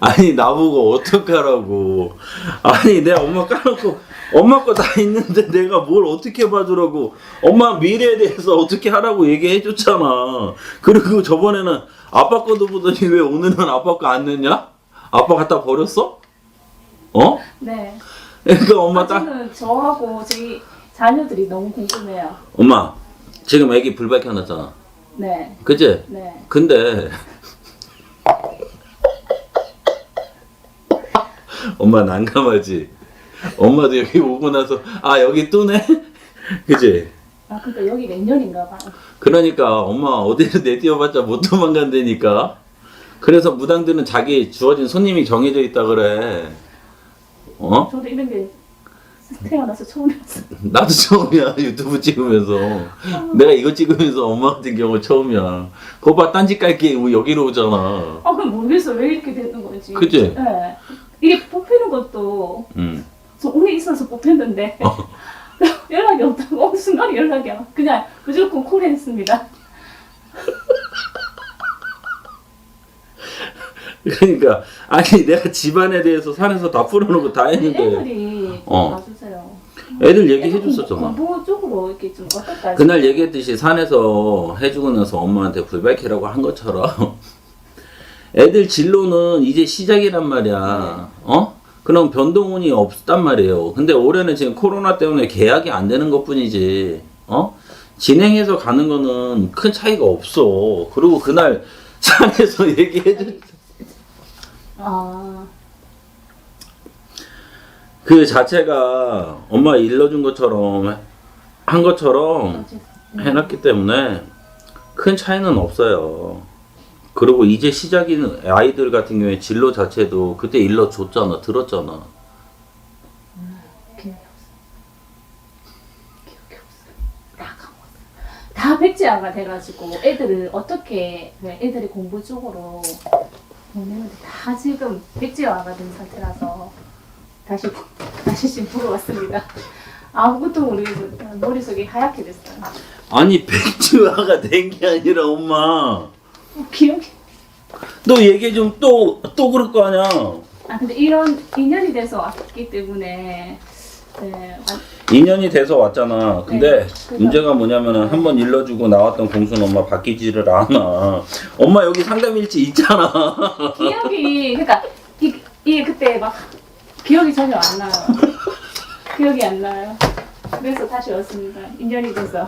아니 나보고 어떡하라고. 아니 내 엄마 까놓고 엄마 거 다 있는데 내가 뭘 어떻게 봐주라고. 엄마 미래에 대해서 어떻게 하라고 얘기해 줬잖아. 그리고 저번에는 아빠 거도 보더니 왜 오늘은 아빠 거 안 넣냐? 아빠 갖다 버렸어? 어? 네. 그러니까 엄마 딱 저는 저하고 저희 자녀들이 너무 궁금해요. 엄마 지금 애기 불 밝혀놨잖아. 네. 그치? 네. 근데 엄마 난감하지? 엄마도 여기 오고 나서 아 여기 또네? 그치? 아 그러니까 여기 몇 년인가 봐. 그러니까 엄마 어디를 내뛰어봤자 못 도망간다니까. 그래서 무당들은 자기 주어진 손님이 정해져 있다 그래. 어? 저도 이런 게 태어나서 처음이었어요. 나도 처음이야. 유튜브 찍으면서 내가 이거 찍으면서 엄마 같은 경우 처음이야. 그거 봐 딴짓 깔게 여기로 오잖아. 아 그럼 모르겠어 왜 이렇게 되는 건지. 그치? 네. 이게 뽑히는 것도 저 운이 있어서 뽑혔는데 연락이 없다고 어느 순간 연락이 와. 그냥 무조건 콜했습니다. 그러니까 아니 내가 집안에 대해서 산에서 다 풀어놓고 다 했는데 애들이 좀 봐주세요. 애들 얘기해 줬었잖아. 공부 쪽으로 이렇게 좀 어떨까? 그날 얘기했듯이 산에서 해주고 나서 엄마한테 불 밝히라고 한 것처럼 애들 진로는 이제 시작이란 말이야. 어? 그럼 변동운이 없단 말이에요. 근데 올해는 지금 코로나 때문에 계약이 안 되는 것뿐이지. 어? 진행해서 가는 거는 큰 차이가 없어. 그리고 그날 산에서 얘기해 줬 아, 그 자체가 엄마 일러준 것처럼 한 것처럼 해놨기 때문에 큰 차이는 없어요. 그리고 이제 시작인 아이들 같은 경우에 진로 자체도 그때 일러줬잖아. 들었잖아. 기억이 없어. 기억이 없어. 다 까먹었어. 다 백지화가 돼가지고 애들을 어떻게 애들이 공부 쪽으로 보내는데 다 지금 백지화가 된 상태라서 다시 지금 보러 왔습니다. 아무것도 모르겠어요. 머릿속이 하얗게 됐어요. 아니 백지화가 된 게 아니라 엄마 기억이. 너 얘기 좀 또 그럴 거 아니야. 아 근데 이런 인연이 돼서 왔기 때문에 네. 2년이 돼서 왔잖아. 근데 네. 문제가 뭐냐면은 한 번 일러주고 나왔던 공수는 엄마 바뀌지를 않아. 엄마 여기 상담일지 있잖아. 기억이 그러니까 이게 그때 막 기억이 전혀 안 나요. 기억이 안 나요. 그래서 다시 왔습니다. 인연이 돼서.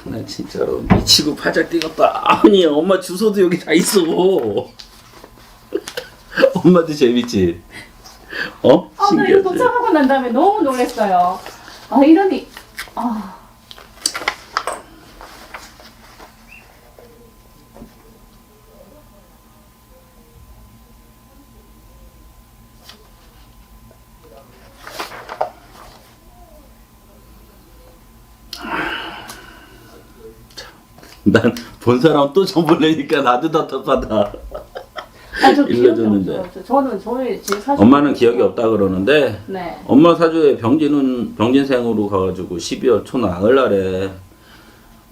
나 진짜로 미치고 팔짝 뛰었다. 아니 엄마 주소도 여기 다 있어. 엄마도 재밌지? 어? 아, 나 이거 신기하지? 도착하고 난 다음에 너무 놀랐어요. 아, 이러니, 아. 난 본 사람 또 줘보려니까 나도 답답하다. 아, 저 기억이 일러줬는데. 없어요. 저는 제 사주. 엄마는 기억이 없다 그러는데 네. 엄마 사주에 병진생으로 가가지고 12월 초 나흘날에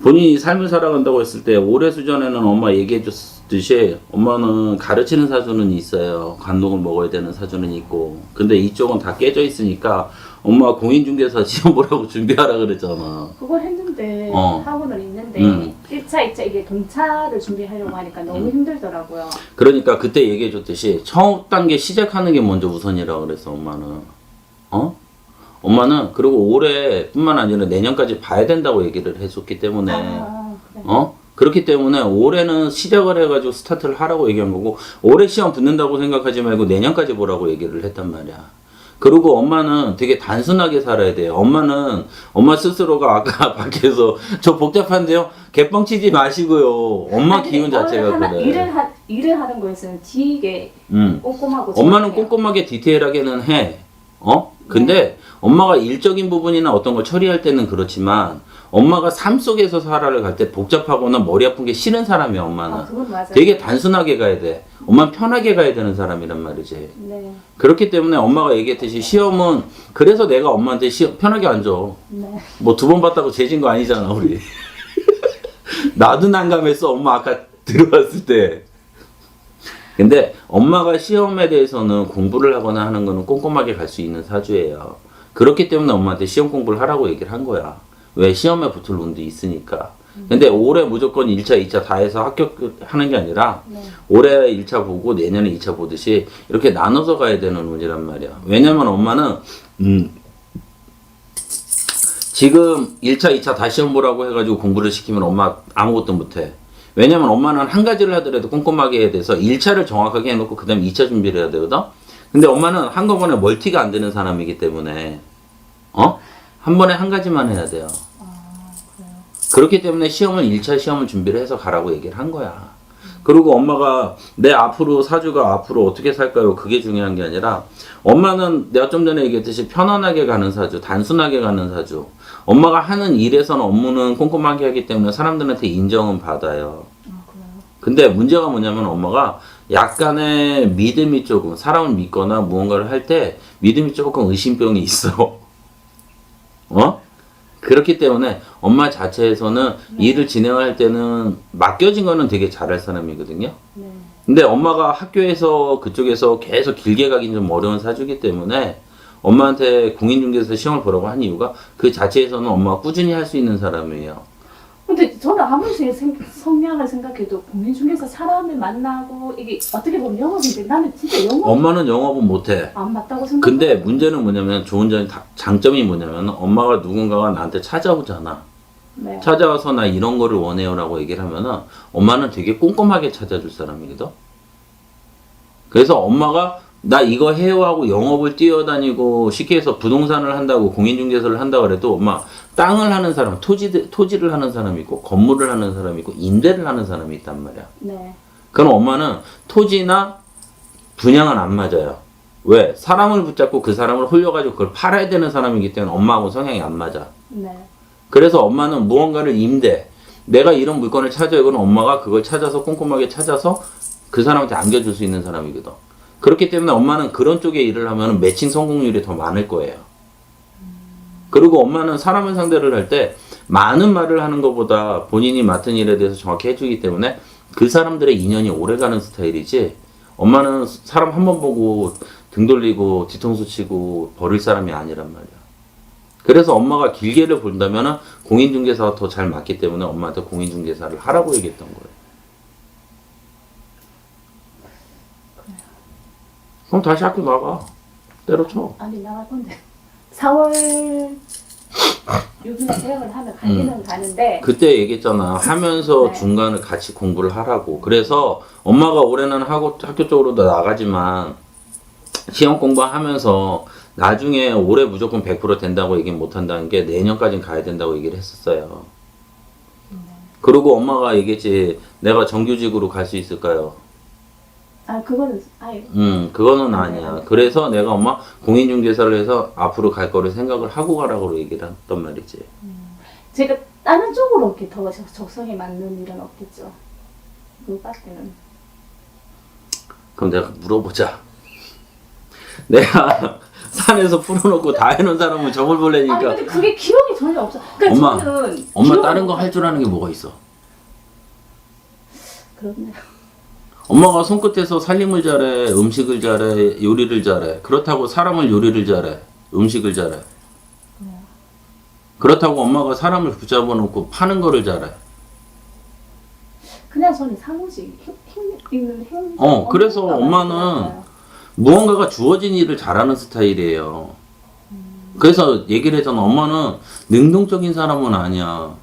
본인이 삶을 살아간다고 했을 때 올해 수전에는 엄마 얘기해줬듯이 엄마는 가르치는 사주는 있어요. 간독을 먹어야 되는 사주는 있고. 근데 이쪽은 다 깨져 있으니까 엄마 공인중개사 시험 보라고 준비하라 그랬잖아. 그걸 했는데, 학원을 있는데, 1차, 2차, 이게 동차를 준비하려고 하니까 너무 힘들더라고요. 그러니까 그때 얘기해줬듯이 첫 단계 시작하는 게 먼저 우선이라고 그랬어 엄마는. 어? 엄마는 그리고 올해뿐만 아니라 내년까지 봐야 된다고 얘기를 해줬기 때문에 그래. 그렇기 때문에 올해는 시작을 해가지고 스타트를 하라고 얘기한 거고 올해 시험 붙는다고 생각하지 말고 내년까지 보라고 얘기를 했단 말이야. 그리고 엄마는 되게 단순하게 살아야 돼요. 엄마는 엄마 스스로가 아까 밖에서 저 복잡한데요? 개뻥 치지 마시고요. 엄마 아니, 기운 자체가 그래. 일을 하는 거에서는 되게 꼼꼼하고 엄마는 정확해요. 꼼꼼하게 디테일하게는 해. 근데 엄마가 일적인 부분이나 어떤 걸 처리할 때는 그렇지만 엄마가 삶 속에서 살아를 갈 때 복잡하거나 머리 아픈 게 싫은 사람이야 엄마는. 아, 그건 맞아요. 되게 단순하게 가야 돼. 엄마는 편하게 가야 되는 사람이란 말이지. 네. 그렇기 때문에 엄마가 얘기했듯이 시험은 그래서 내가 엄마한테 시험 편하게 안 줘. 네. 뭐 2번 봤다고 재진 거 아니잖아 우리. 나도 난감했어 엄마 아까 들어왔을 때. 근데 엄마가 시험에 대해서는 공부를 하거나 하는 거는 꼼꼼하게 갈 수 있는 사주예요. 그렇기 때문에 엄마한테 시험 공부를 하라고 얘기를 한 거야. 왜? 시험에 붙을 운도 있으니까. 근데 올해 무조건 1차, 2차 다 해서 합격하는 게 아니라 네. 올해 1차 보고 내년에 2차 보듯이 이렇게 나눠서 가야 되는 운이란 말이야. 왜냐면 엄마는 지금 1차, 2차 다 시험 보라고 해가지고 공부를 시키면 엄마 아무것도 못해. 왜냐면 엄마는 한 가지를 하더라도 꼼꼼하게 해야 돼서 1차를 정확하게 해놓고 그 다음에 2차 준비를 해야 되거든? 근데 엄마는 한꺼번에 멀티가 안 되는 사람이기 때문에 한 번에 한 가지만 해야 돼요. 그래요. 그렇기 때문에 1차 시험을 준비를 해서 가라고 얘기를 한 거야. 그리고 엄마가 내 앞으로 사주가 앞으로 어떻게 살까요? 그게 중요한 게 아니라 엄마는 내가 좀 전에 얘기했듯이 편안하게 가는 사주, 단순하게 가는 사주. 엄마가 하는 일에서는 업무는 꼼꼼하게 하기 때문에 사람들한테 인정은 받아요. 그래요. 근데 문제가 뭐냐면 엄마가 약간의 믿음이 조금 사람을 믿거나 무언가를 할 때 믿음이 조금 의심병이 있어. 그렇기 때문에 엄마 자체에서는 일을 진행할 때는 맡겨진 거는 되게 잘할 사람이거든요. 네. 근데 엄마가 학교에서 그쪽에서 계속 길게 가긴 좀 어려운 사주기 때문에 엄마한테 공인중개사 시험을 보라고 한 이유가 그 자체에서는 엄마가 꾸준히 할 수 있는 사람이에요. 근데 저는 아무리 성향을 생각해도 공인중개사 사람을 만나고 이게 어떻게 보면 영업인데 나는 진짜 영업 엄마는 영업은 못해. 안 맞다고 생각해요. 근데 문제는 뭐냐면 좋은 점이 장점이 뭐냐면 엄마가 누군가가 나한테 찾아오잖아. 네. 찾아와서 나 이런 거를 원해요라고 얘기를 하면은 엄마는 되게 꼼꼼하게 찾아줄 사람이거든. 그래서 엄마가 나 이거 해요 하고 영업을 뛰어다니고 쉽게 해서 부동산을 한다고 공인중개사를 한다고 그래도 엄마 땅을 하는 사람, 토지를 하는 사람이 있고 건물을 하는 사람이 있고 임대를 하는 사람이 있단 말이야. 네. 그럼 엄마는 토지나 분양은 안 맞아요. 왜? 사람을 붙잡고 그 사람을 홀려가지고 그걸 팔아야 되는 사람이기 때문에 엄마하고 성향이 안 맞아. 네. 그래서 엄마는 무언가를 임대. 내가 이런 물건을 찾아요. 그럼 엄마가 그걸 찾아서 꼼꼼하게 찾아서 그 사람한테 안겨줄 수 있는 사람이거든. 그렇기 때문에 엄마는 그런 쪽에 일을 하면 매칭 성공률이 더 많을 거예요. 그리고 엄마는 사람을 상대를 할 때 많은 말을 하는 것보다 본인이 맡은 일에 대해서 정확히 해주기 때문에 그 사람들의 인연이 오래가는 스타일이지 엄마는 사람 한 번 보고 등 돌리고 뒤통수 치고 버릴 사람이 아니란 말이야. 그래서 엄마가 길게를 본다면 공인중개사가 더 잘 맞기 때문에 엄마한테 공인중개사를 하라고 얘기했던 거예요. 그럼 다시 학교 나가. 때려쳐. 아니 나갈 건데 4월 6일에 계약을 하면 가기는 가는데 그때 얘기했잖아. 하면서 네. 중간에 같이 공부를 하라고. 그래서 엄마가 올해는 학교 쪽으로도 나가지만 시험 공부하면서 나중에 올해 무조건 100% 된다고 얘기 못 한다는 게 내년까지는 가야 된다고 얘기를 했었어요. 그리고 엄마가 얘기했지. 내가 정규직으로 갈 수 있을까요? 아 그거는 아예 그거는 아니야. 그래서 내가 엄마 공인중개사를 해서 앞으로 갈 거를 생각을 하고 가라고 얘기를 했단 말이지. 제가 다른 쪽으로 이렇게 더 적성에 맞는 일은 없겠죠. 그밖에는. 그럼 내가 물어보자. 내가 산에서 풀어놓고 다 해놓은 사람은 점을 아니 볼래니까. 근데 그게 기록이 전혀 없어. 그러니까 엄마, 저는 엄마 기록이- 다른 거 할 줄 아는 게 뭐가 있어? 그렇네요. 엄마가 손끝에서 살림을 잘해, 음식을 잘해, 요리를 잘해. 그렇다고 사람을 요리를 잘해, 음식을 잘해. 그렇다고 엄마가 사람을 붙잡아 놓고 파는 거를 잘해. 그냥 저는 사무직 힘 있는 힘. 그래서 엄마는 무언가가 주어진 일을 잘하는 스타일이에요. 그래서 얘기를 했잖아. 엄마는 능동적인 사람은 아니야.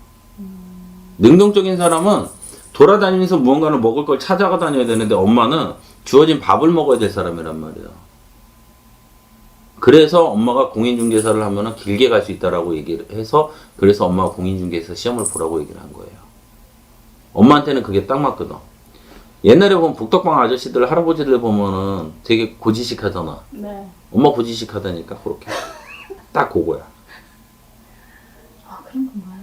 능동적인 사람은 돌아다니면서 무언가를 먹을 걸 찾아가 다녀야 되는데 엄마는 주어진 밥을 먹어야 될 사람이란 말이야. 그래서 엄마가 공인중개사를 하면은 길게 갈 수 있다라고 얘기를 해서 그래서 엄마가 공인중개사 시험을 보라고 얘기를 한 거예요. 엄마한테는 그게 딱 맞거든. 옛날에 보면 북덕방 아저씨들 할아버지들 보면은 되게 고지식 하잖아. 네. 엄마 고지식 하다니까 그렇게 딱 그거야. 아 그런 건가요?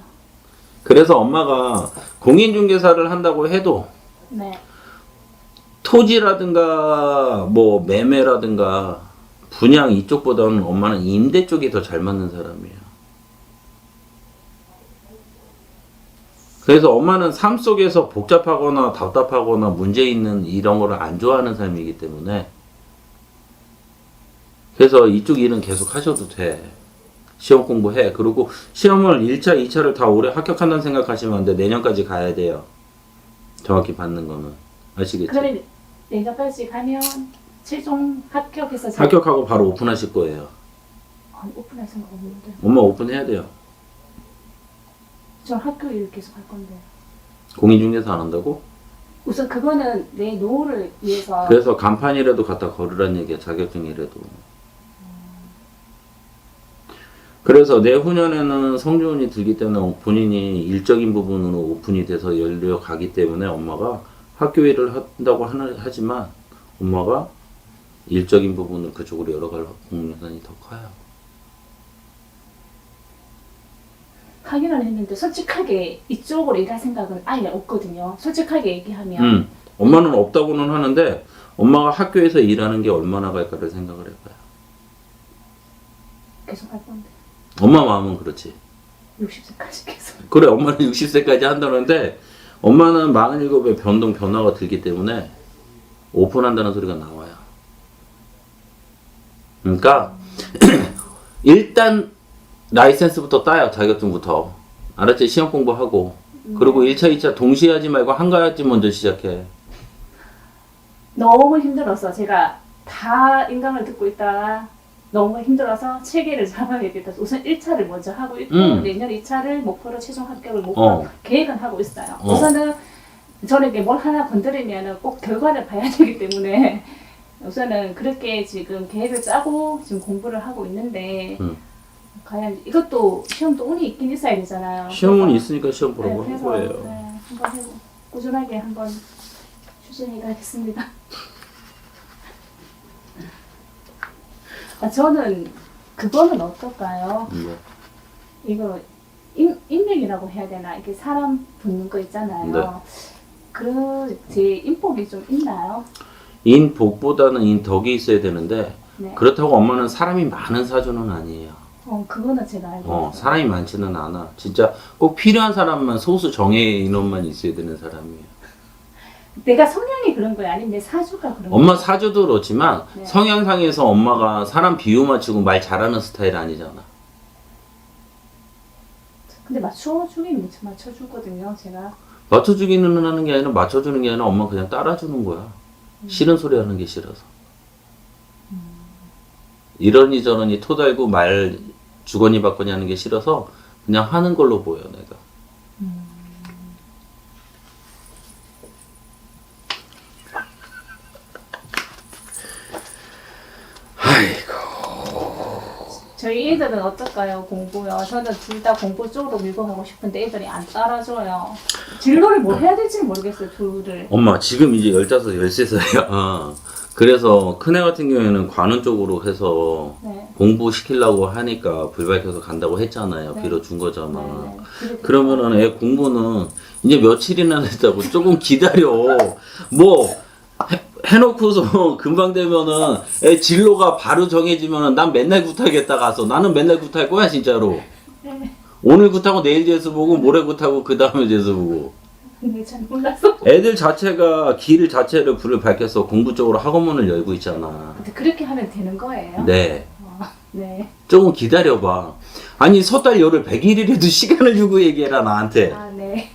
그래서 엄마가 공인중개사를 한다고 해도 네. 토지라든가 뭐 매매라든가 분양 이쪽보다는 엄마는 임대 쪽이 더 잘 맞는 사람이에요. 그래서 엄마는 삶 속에서 복잡하거나 답답하거나 문제 있는 이런 거를 안 좋아하는 삶이기 때문에 그래서 이쪽 일은 계속 하셔도 돼. 시험 공부해. 그리고 시험을 1차, 2차를 다 올해 합격한다는 생각하시면 안 돼. 내년까지 가야 돼요. 정확히 받는 거는. 아시겠지? 그러면 내년까지 가면 최종 합격해서 합격하고 바로 오픈하실 거예요. 아니, 오픈할 생각 없는데. 엄마 오픈해야 돼요. 전 학교 일 계속 할 건데. 공인중개사 안 한다고? 우선 그거는 내 노후를 위해서. 그래서 간판이라도 갖다 걸으란 얘기야. 자격증이라도. 그래서 내후년에는 성조운이 들기 때문에 본인이 일적인 부분으로 오픈이 돼서 열려가기 때문에 엄마가 학교 일을 한다고 하지만 엄마가 일적인 부분을 그쪽으로 열어갈 공유산이 더 커요. 하기는 했는데 솔직하게 이쪽으로 일할 생각은 아예 없거든요. 솔직하게 얘기하면. 엄마는 없다고는 하는데 엄마가 학교에서 일하는 게 얼마나 갈까를 생각을 해봐요. 계속 할 건데. 엄마 마음은 그렇지. 60세까지 계속. 그래, 엄마는 60세까지 한다는데 엄마는 47에 변화가 들기 때문에 오픈한다는 소리가 나와요. 그러니까 일단 라이센스부터 따요. 자격증부터. 알았지? 시험 공부하고. 그리고 1차, 2차 동시에 하지 말고 한 가지 먼저 시작해. 너무 힘들어서 제가 다 인강을 듣고 있다가 너무 힘들어서 체계를 잡아야겠다. 우선 1차를 먼저 하고 있고 내년 2차를 목표로 최종 합격을 계획은 하고 있어요. 우선은 저는 이게 뭘 하나 건드리면 꼭 결과를 봐야 되기 때문에 우선은 그렇게 지금 계획을 짜고 지금 공부를 하고 있는데 과연 이것도 시험도 운이 있긴 있어야 되잖아요. 시험은 있으니까 시험 보라고 한 그래서 거예요. 한번 꾸준하게 한번 추진해 가겠습니다. 저는 그거는 어떨까요? 이거 인맥이라고 해야 되나? 이게 사람 붙는 거 있잖아요. 네. 제 인복이 좀 있나요? 인복보다는 인덕이 있어야 되는데 네. 그렇다고 엄마는 사람이 많은 사주는 아니에요. 그거는 제가 알고 있어요. 사람이 많지는 않아. 진짜 꼭 필요한 사람만 소수 정예 인원만 있어야 되는 사람이에요. 내가 성향이 그런 거야? 아니면 내 사주가 그런 거야? 엄마 사주도 그렇지만 네. 성향상에서 엄마가 사람 비유 맞추고 말 잘하는 스타일 아니잖아. 근데 맞춰주긴 맞춰주거든요, 제가. 맞춰주기는 하는 게 아니라 맞춰주는 게 아니라 엄마 그냥 따라주는 거야. 싫은 소리 하는 게 싫어서. 이러니 저러니 토달고 말 주거니 받거니 하는 게 싫어서 그냥 하는 걸로 보여 내가. 저희 애들은 어떨까요? 공부요. 저는 둘 다 공부 쪽으로 밀고 가고 싶은데 애들이 안 따라줘요. 진로를 뭘 해야 될지 모르겠어요, 둘을. 엄마 지금 이제 15, 13살이야. 그래서 큰애 같은 경우에는 관훈 쪽으로 해서 네. 공부시키려고 하니까 불 밝혀서 간다고 했잖아요. 네. 빌어준 거잖아. 네. 그러면은 애 공부는 이제 며칠이나 됐다고 조금 기다려. 뭐 해놓고서 금방 되면은 애 진로가 바로 정해지면은 난 맨날 굿하겠다 가서 나는 맨날 굿할 거야 진짜로. 네. 오늘 굿하고 내일 재수 보고 모레 굿하고 그 다음에 재수 보고. 근데 잘 몰라서. 애들 자체가 길 자체를 불을 밝혀서 공부 쪽으로 학원문을 열고 있잖아. 근데 그렇게 하면 되는 거예요? 네. 네. 조금 기다려봐. 아니 섣달 열흘 100일이라도 시간을 주고 얘기해라 나한테. 네.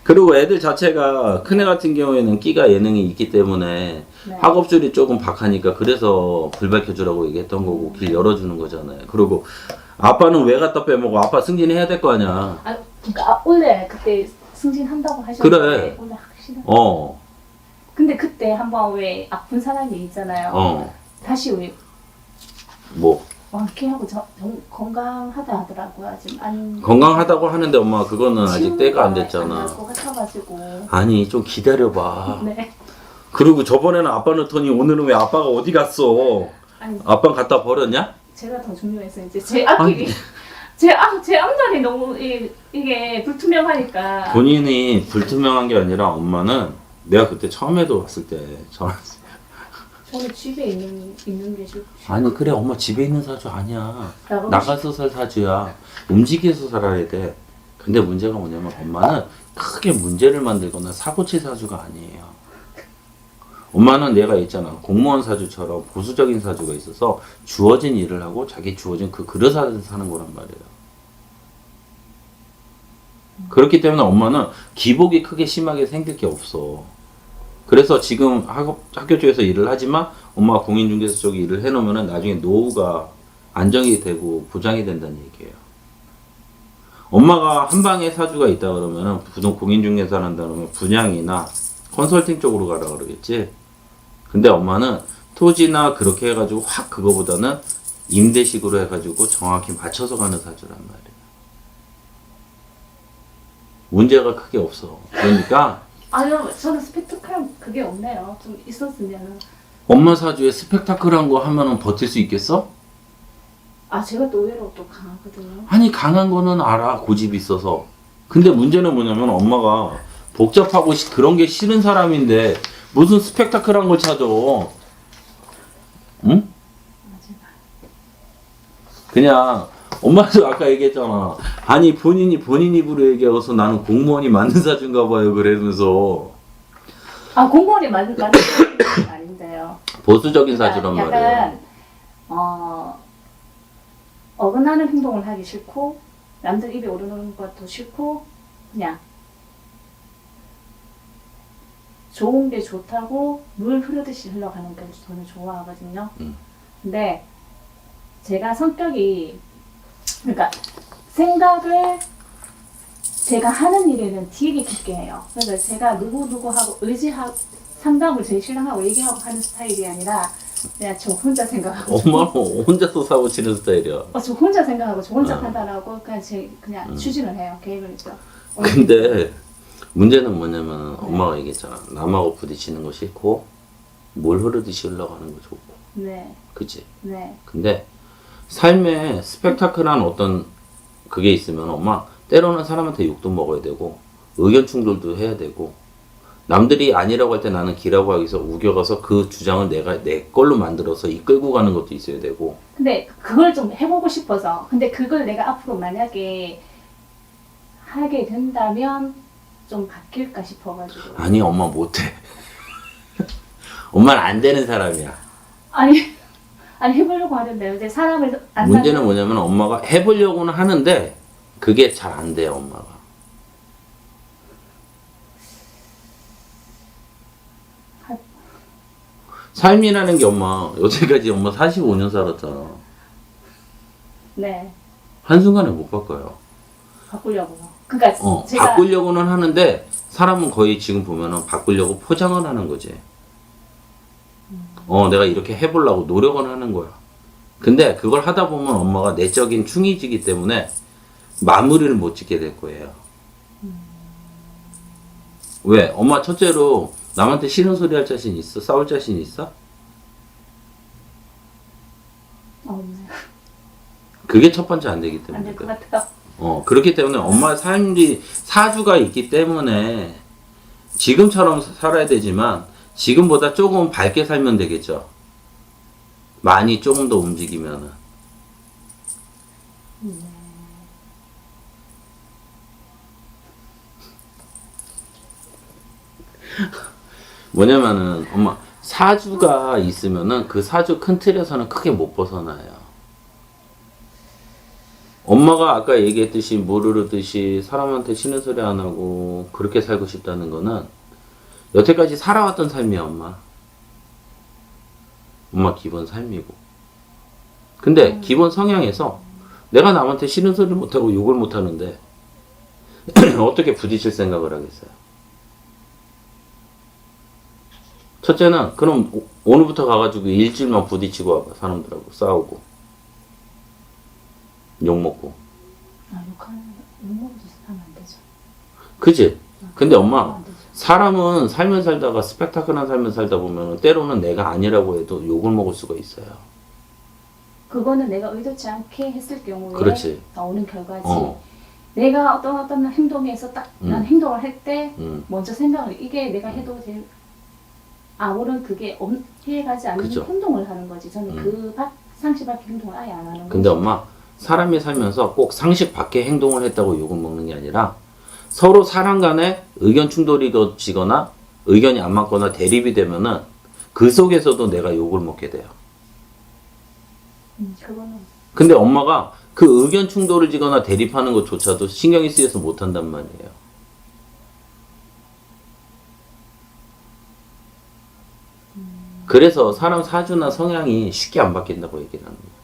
그리고 애들 자체가 큰애 같은 경우에는 끼가 예능이 있기 때문에 네. 학업줄이 조금 박하니까 그래서 불 밝혀주라고 얘기했던 거고 길 열어주는 거잖아요. 그리고 아빠는 왜 갖다 빼먹어? 아빠 승진해야 될 거 아니야. 그러니까 원래 그때 승진한다고 하셨는데 그래. 원래 확실한. 근데 그때 한번 왜 아픈 사람이 있잖아요. 다시 왜 뭐 완쾌하고 건강하다 하더라고요. 아직 안 건강하다고 하는데 엄마 그거는 아직 때가 안 됐잖아. 안날것 같아가지고. 아니 좀 기다려봐. 네. 그리고 저번에는 아빠 넣더니 오늘은 왜 아빠가 어디 갔어? 아니 아빠 갖다 버렸냐? 제가 더 중요해서 이제 제 앞길이 제 앞날이 너무 이게 불투명하니까. 본인이 불투명한 게 아니라 엄마는 내가 그때 처음에도 왔을 때 저는 집에 있는 게 좋죠. 아니 그래 엄마 집에 있는 사주 아니야. 나가서 살 사주야. 움직여서 살아야 돼. 근데 문제가 뭐냐면 엄마는 크게 문제를 만들거나 사고칠 사주가 아니에요. 엄마는 내가 있잖아. 공무원 사주처럼 보수적인 사주가 있어서 주어진 일을 하고 자기 주어진 그 그릇 안에서 사는 거란 말이에요. 그렇기 때문에 엄마는 기복이 크게 심하게 생길 게 없어. 그래서 지금 학교 쪽에서 일을 하지만 엄마가 공인중개사 쪽에 일을 해놓으면 나중에 노후가 안정이 되고 보장이 된다는 얘기예요. 엄마가 한 방에 사주가 있다 그러면 공인중개사를 한다 그러면 분양이나 컨설팅 쪽으로 가라 그러겠지. 근데 엄마는 토지나 그렇게 해가지고 확 그거보다는 임대식으로 해가지고 정확히 맞춰서 가는 사주란 말이에요. 문제가 크게 없어. 그러니까 아니요, 저는 스펙타클한 그게 없네요. 좀 있었으면. 엄마 사주에 스펙타클한 거 하면은 버틸 수 있겠어? 아, 제가 또 의외로 또 강하거든요. 아니 강한 거는 알아. 고집이 있어서. 근데 문제는 뭐냐면 엄마가 복잡하고 그런 게 싫은 사람인데 무슨 스펙타클한 걸 찾아. 응? 그냥 엄마도 아까 얘기했잖아. 아니 본인 입으로 얘기하고서 나는 공무원이 맞는 사주인가 봐요. 그러면서 아, 공무원이 맞는 건 아닌데요. 보수적인 사주란 말이에요. 약간 어긋나는 행동을 하기 싫고 남들 입에 오르는 것도 싫고 그냥 좋은 게 좋다고 물 흐르듯이 흘러가는 걸 저는 좋아하거든요. 근데 제가 성격이 그러니까 생각을 제가 하는 일에는 되게 깊게 해요. 그래서 제가 누구하고 의지하고 상담을 제 신랑하고 얘기하고 하는 스타일이 아니라 그냥 저 혼자 생각하고 엄마는 혼자서 사고 치는 스타일이야. 저 혼자 생각하고 저 혼자 판단하고 그냥 추진을 해요. 계획을 있죠. 근데 문제는 뭐냐면 엄마가 얘기했잖아. 남하고 부딪히는 거 싫고 물 흐르듯이 흘러가는 거 좋고. 네. 그치? 네. 근데 삶에 스펙타클한 어떤 그게 있으면 엄마 때로는 사람한테 욕도 먹어야 되고 의견 충돌도 해야 되고 남들이 아니라고 할 때 나는 기라고 하기 위해서 우겨가서 그 주장을 내가 내 걸로 만들어서 이끌고 가는 것도 있어야 되고. 근데 그걸 좀 해보고 싶어서 근데 그걸 내가 앞으로 만약에 하게 된다면 좀 바뀔까 싶어가지고. 아니 엄마 못해. 엄마는 안 되는 사람이야. 아니 해보려고 하는데 이제 사람을 안 문제는 뭐냐면 엄마가 해보려고는 하는데 그게 잘 안 돼요 엄마가. 삶이라는 게 엄마 여태까지 엄마 45년 살았잖아. 네. 한순간에 못 바꿔요. 바꾸려고요. 그러니까 제가 바꾸려고는 하는데 사람은 거의 지금 보면은 바꾸려고 포장을 하는 거지. 내가 이렇게 해보려고 노력은 하는 거야. 근데 그걸 하다 보면 엄마가 내적인 충이지기 때문에 마무리를 못 짓게 될 거예요. 왜? 엄마 첫째로 남한테 싫은 소리 할 자신 있어? 싸울 자신 있어? 없네. 그게 첫 번째 안 되기 때문에. 안 될 것 같아요. 그렇기 때문에 엄마의 삶이 사주가 있기 때문에 지금처럼 살아야 되지만 지금보다 조금 밝게 살면 되겠죠. 많이 조금 더 움직이면은. 뭐냐면은 엄마 사주가 있으면은 그 사주 큰 틀에서는 크게 못 벗어나요. 엄마가 아까 얘기했듯이 모르듯이 사람한테 싫은 소리 안 하고 그렇게 살고 싶다는 거는 여태까지 살아왔던 삶이야 엄마. 엄마 기본 삶이고. 근데 기본 성향에서 내가 남한테 싫은 소리를 못하고 욕을 못하는데 어떻게 부딪힐 생각을 하겠어요? 첫째는 그럼 오늘부터 가가지고 일주일만 부딪히고 와봐. 사람들하고 싸우고 욕먹고. 욕먹어도 하면 안 되죠. 그치? 근데 엄마 안 되죠. 사람은 삶을 살다가 스펙타클한 삶을 살다 보면 때로는 내가 아니라고 해도 욕을 먹을 수가 있어요. 그거는 내가 의도치 않게 했을 경우에 그렇지. 나오는 결과지. 어. 내가 어떤 행동에서 딱 난 행동을 할 때 음. 먼저 생각을 이게 내가 해도 아무런 그게 피해가지 않는 그죠. 행동을 하는 거지. 저는 그 상식 밖의 행동을 아예 안 하는 거지. 근데 엄마 사람이 살면서 꼭 상식 밖의 행동을 했다고 욕을 먹는 게 아니라 서로 사람 간에 의견 충돌이 거치거나 의견이 안 맞거나 대립이 되면은 그 속에서도 내가 욕을 먹게 돼요. 그거는 근데 엄마가 그 의견 충돌을 지거나 대립하는 것조차도 신경이 쓰여서 못한단 말이에요. 그래서 사람 사주나 성향이 쉽게 안 바뀐다고 얘기를 하는 거예요.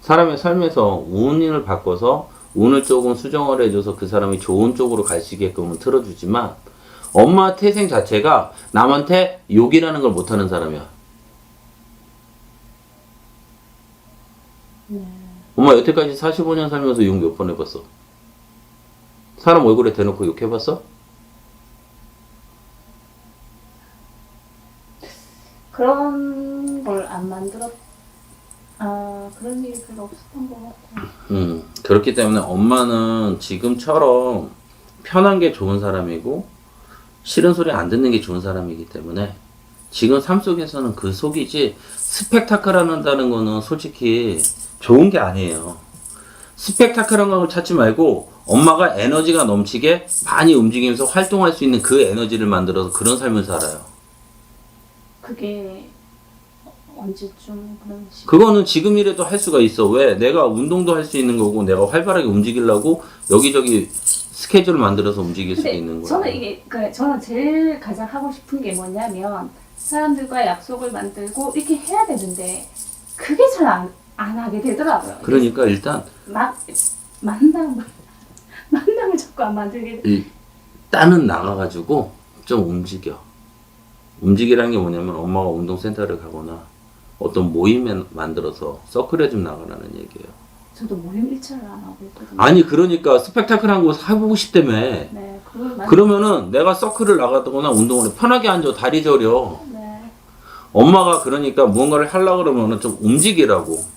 사람의 삶에서 운을 바꿔서 운을 조금 수정을 해줘서 그 사람이 좋은 쪽으로 갈 수 있게끔 틀어주지만 엄마 태생 자체가 남한테 욕이라는 걸 못하는 사람이야. 엄마 여태까지 45년 살면서 욕 몇 번 해봤어? 사람 얼굴에 대놓고 욕해봤어? 그런 걸 안 만들었. 그런 일이 별로 없었던 것 같아요. 그렇기 때문에 엄마는 지금처럼 편한 게 좋은 사람이고 싫은 소리 안 듣는 게 좋은 사람이기 때문에 지금 삶 속에서는 그 속이지 스펙타클한다는 거는 솔직히 좋은 게 아니에요. 스펙타클한 걸 찾지 말고 엄마가 에너지가 넘치게 많이 움직이면서 활동할 수 있는 그 에너지를 만들어서 그런 삶을 살아요. 그게 언제쯤 그런 식. 그거는 지금이라도 할 수가 있어. 왜? 내가 운동도 할 수 있는 거고 내가 활발하게 움직이려고 여기저기 스케줄을 만들어서 움직일 수 근데 있는 거야. 저는 이게 저는 제일 가장 하고 싶은 게 뭐냐면 사람들과 약속을 만들고 이렇게 해야 되는데 그게 잘 안 하게 되더라고요. 그러니까 일단 만남을 자꾸 안 만들게 돼. 일단은 나가가지고 좀 움직여. 움직이라는 게 뭐냐면 엄마가 운동센터를 가거나 어떤 모임에 만들어서 서클에 좀 나가라는 얘기예요. 저도 모임 일차를 안 하고 있거든요. 아니 그러니까 스펙타클한 거 해보고 싶다며. 네, 그러면은 내가 서클을 나가거나 운동을 해. 편하게 앉아 다리 저려. 네. 엄마가 그러니까 무언가를 하려고 그러면은 좀 움직이라고.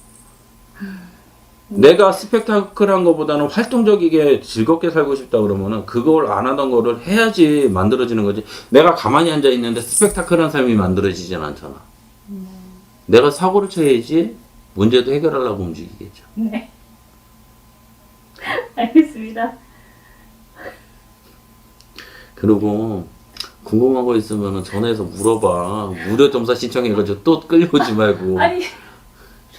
내가 스펙타클한 거보다는 활동적이게 즐겁게 살고 싶다 그러면은 그걸 안 하던 거를 해야지 만들어지는 거지. 내가 가만히 앉아 있는데 스펙타클한 삶이 만들어지진 않잖아. 내가 사고를 쳐야지 문제도 해결하려고 움직이겠죠. 네. 알겠습니다. 그리고 궁금한 거 있으면 전화해서 물어봐. 무료 점사 신청해가지고 또 끌려오지 말고. 아니,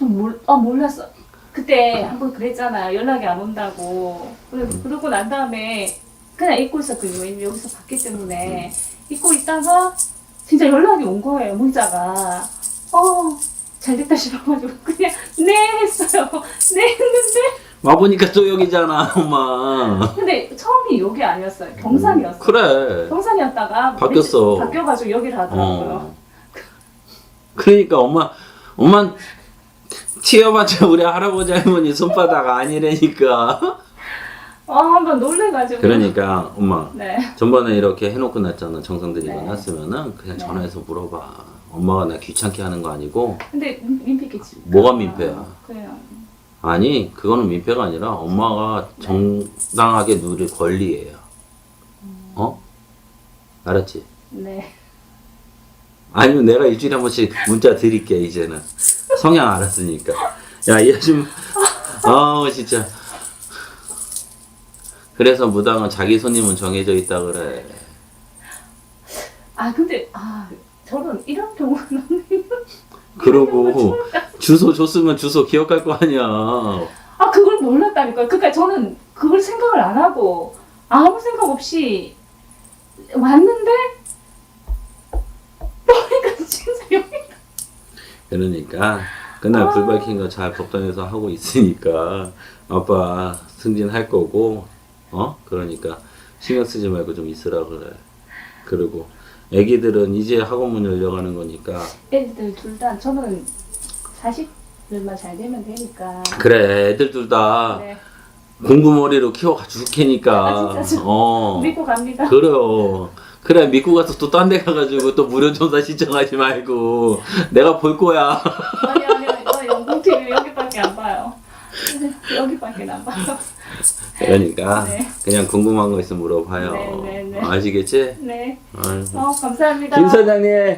몰랐어. 그때 한번 그랬잖아요. 연락이 안 온다고. 그러고 난 다음에 그냥 잊고 있었거든요. 이미 여기서 봤기 때문에. 잊고 있다가 진짜 연락이 온 거예요. 문자가. 잘 됐다 싶어가지고 그냥 네 했어요. 네 했는데 와보니까 또 여기잖아, 엄마. 근데 처음이 여기 아니었어요. 경상이었어요. 그래. 경상이었다가 바뀌었어. 바뀌어가지고 여기를 하더라고요. 그러니까 엄마 튀어봤자 우리 할아버지 할머니 손바닥 아니라니까. 한번 놀래가지고. 그러니까 엄마 네. 전번에 이렇게 해놓고 났잖아. 정상들이 네. 났으면은 그냥 네. 전화해서 물어봐. 엄마가 나 귀찮게 하는 거 아니고. 근데 민폐겠지. 뭐가 민폐야? 그래요. 아니 그거는 민폐가 아니라 엄마가 정당하게 누릴 권리예요. 알았지? 네. 아니면 내가 일주일에 한 번씩 문자 드릴게 이제는. 성향 알았으니까. 야, 얘 좀 진짜. 그래서 무당은 자기 손님은 정해져 있다 그래. 근데 저는 이런 경우는 없네요. 그러고 주소 줬으면 주소 기억할 거 아니야. 그걸 몰랐다니까요. 그러니까 저는 그걸 생각을 안 하고 아무 생각 없이 왔는데 보니까 진짜 여기. 그러니까 그날 불 밝힌 거 잘 법당에서 하고 있으니까 아빠 승진할 거고 그러니까 신경 쓰지 말고 좀 있으라 그래. 그리고 애기들은 이제 학원 문 열려가는 거니까. 애들 둘 다 저는 자식들만 잘 되면 되니까. 그래 애들 둘 다 네. 공구머리로 키워가 줄 테니까. 진짜 믿고 갑니다. 그래요. 그래 믿고 가서 또 딴 데 가가지고 또 무료 점사 신청하지 말고 내가 볼 거야. 아니 영국 TV 여기밖에 안 봐요. 여기밖에 안 봐요. 그러니까 네. 그냥 궁금한 거 있으면 물어봐요. 네. 아시겠지? 네. 아이고. 감사합니다. 김 사장님.